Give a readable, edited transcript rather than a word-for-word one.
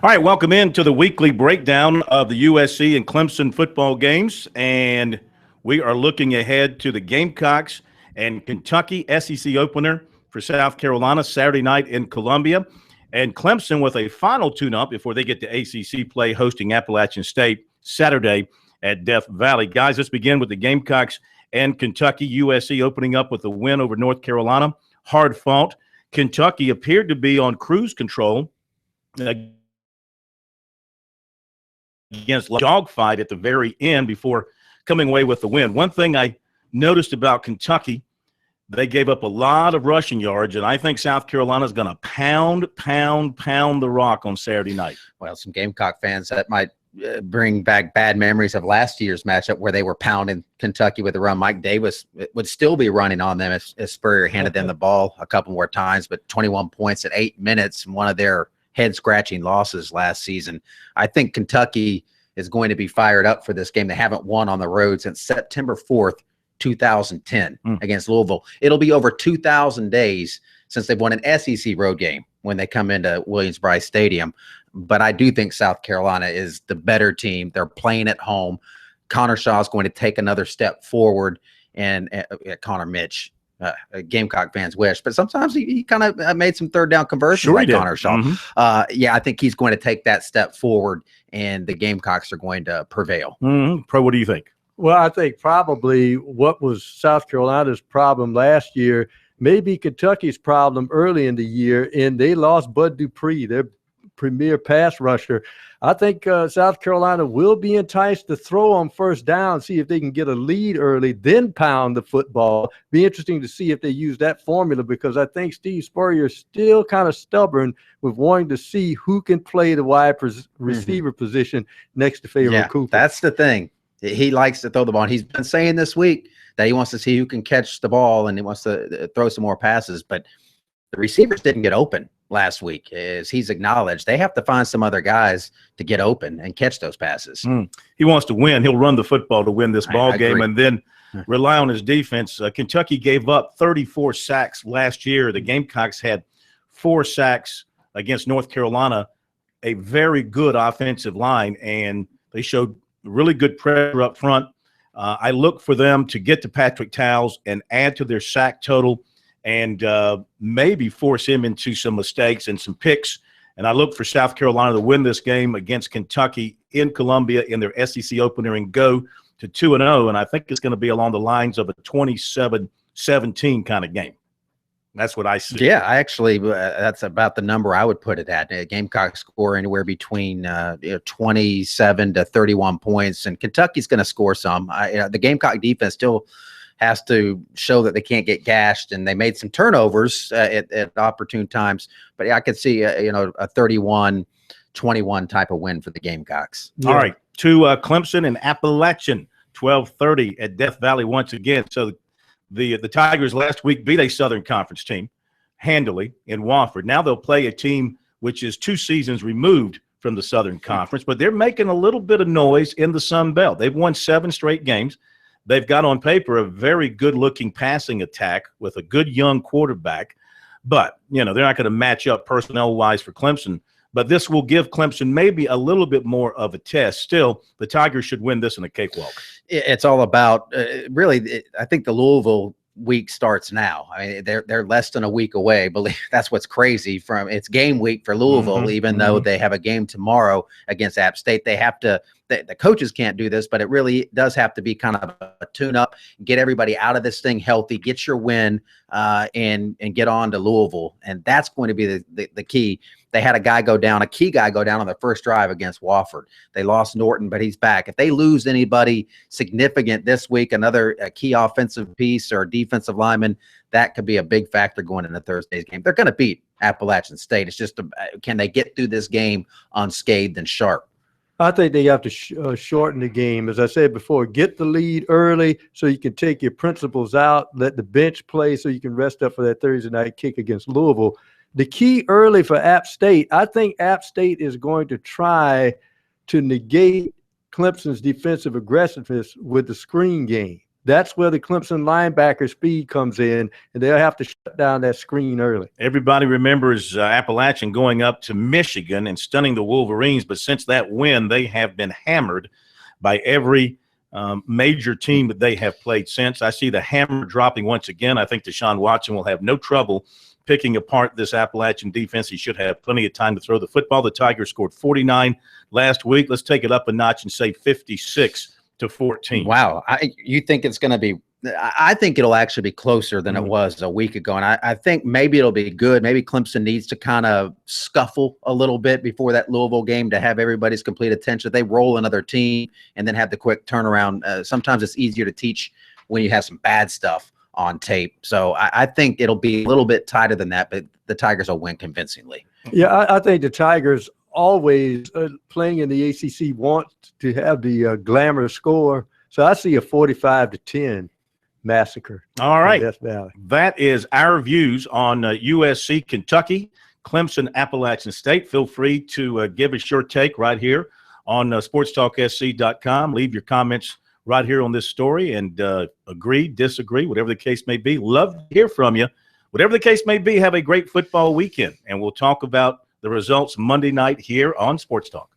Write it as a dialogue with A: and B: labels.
A: All right, welcome into the weekly breakdown of the USC and Clemson football games. And we are looking ahead to the Gamecocks and Kentucky SEC opener for South Carolina Saturday night in Columbia. And Clemson with a final tune-up before they get to ACC play hosting Appalachian State Saturday at Death Valley. Guys, let's begin with the Gamecocks and Kentucky. USC opening up with a win over North Carolina. Hard fought. Kentucky appeared to be on cruise control against dogfight at the very end before coming away with the win. One thing I noticed about Kentucky, they gave up a lot of rushing yards, and I think South Carolina is going to pound the rock on Saturday night.
B: Well, some Gamecock fans, that might bring back bad memories of last year's matchup where they were pounding Kentucky with the run. Mike Davis would still be running on them if Spurrier handed them the ball a couple more times, but 21 points in 8 minutes, one of their head-scratching losses last season. I think Kentucky is going to be fired up for this game. They haven't won on the road since September 4th, 2010 against Louisville. It'll be over 2,000 days since they've won an SEC road game when they come into Williams-Brice Stadium. But I do think South Carolina is the better team. They're playing at home. Connor Shaw is going to take another step forward, and Connor Mitch, Gamecock fans wish, but sometimes he kind of made some third down conversions like Connor Shaw. I think he's going to take that step forward, and the Gamecocks are going to prevail.
A: Pro, what do you think?
C: Well, I think probably what was South Carolina's problem last year may be Kentucky's problem early in the year, and they lost Bud Dupree, their premier pass rusher. I think South Carolina will be enticed to throw on first down, see if they can get a lead early, then pound the football. Be interesting to see if they use that formula, because I think Steve Spurrier is still kind of stubborn with wanting to see who can play the wide receiver position next to Pharaoh Cooper.
B: That's the thing. He likes to throw the ball. And he's been saying this week that he wants to see who can catch the ball and he wants to throw some more passes. But the receivers didn't get open last week, as he's acknowledged. They have to find some other guys to get open and catch those passes.
A: He wants to win. He'll run the football to win this ball game and then rely on his defense. Kentucky gave up 34 sacks last year. The Gamecocks had 4 sacks against North Carolina, a very good offensive line, and they showed really good pressure up front. I look for them to get to Patrick Towles and add to their sack total and maybe force him into some mistakes and some picks. And I look for South Carolina to win this game against Kentucky in Columbia in their SEC opener and go to 2-0. And I think it's going to be along the lines of a 27-17 kind of game. That's what I see.
B: Yeah, I actually, that's about the number I would put it at. Gamecock score anywhere between 27 to 31 points, and Kentucky's going to score some. The Gamecock defense still has to show that they can't get gashed, and they made some turnovers at opportune times. But I could see a 31-21 type of win for the Gamecocks.
A: Yeah. All right, to Clemson and Appalachian, 12:30 at Death Valley once again. So the Tigers last week beat a Southern Conference team handily in Wofford. Now they'll play a team which is 2 seasons removed from the Southern Conference, but they're making a little bit of noise in the Sun Belt. They've won 7 straight games. They've got on paper a very good-looking passing attack with a good young quarterback, but they're not going to match up personnel-wise for Clemson. But this will give Clemson maybe a little bit more of a test. Still, the Tigers should win this in a cakewalk.
B: It's all about I think the Louisville week starts now. I mean, they're less than a week away. Believe that's what's crazy. It's game week for Louisville, even though they have a game tomorrow against App State. They have to. The coaches can't do this, but it really does have to be kind of a tune-up, get everybody out of this thing healthy, get your win, and get on to Louisville. And that's going to be the key. They had a key guy go down on the first drive against Wofford. They lost Norton, but he's back. If they lose anybody significant this week, another key offensive piece or defensive lineman, that could be a big factor going into Thursday's game. They're going to beat Appalachian State. It's just, can they get through this game unscathed and sharp?
C: I think they have to shorten the game. As I said before, get the lead early so you can take your principals out, let the bench play so you can rest up for that Thursday night kick against Louisville. The key early for App State, I think App State is going to try to negate Clemson's defensive aggressiveness with the screen game. That's where the Clemson linebacker speed comes in, and they'll have to shut down that screen early.
A: Everybody remembers Appalachian going up to Michigan and stunning the Wolverines, but since that win, they have been hammered by every major team that they have played since. I see the hammer dropping once again. I think Deshaun Watson will have no trouble picking apart this Appalachian defense. He should have plenty of time to throw the football. The Tigers scored 49 last week. Let's take it up a notch and say 56-14.
B: Wow. You think it's going to be – I think it'll actually be closer than it was a week ago. And I think maybe it'll be good. Maybe Clemson needs to kind of scuffle a little bit before that Louisville game to have everybody's complete attention. They roll another team and then have the quick turnaround. Sometimes it's easier to teach when you have some bad stuff on tape. So I think it'll be a little bit tighter than that, but the Tigers will win convincingly.
C: Yeah, I think the Tigers always playing in the ACC want to have the glamorous score. So I see a 45-10 massacre.
A: All right.
C: Death Valley.
A: That is our views on USC, Kentucky, Clemson, Appalachian State. Feel free to give us your take right here on SportsTalkSC.com. Leave your comments right here on this story and agree, disagree, whatever the case may be. Love to hear from you. Whatever the case may be, have a great football weekend, and we'll talk about the results Monday night here on Sports Talk.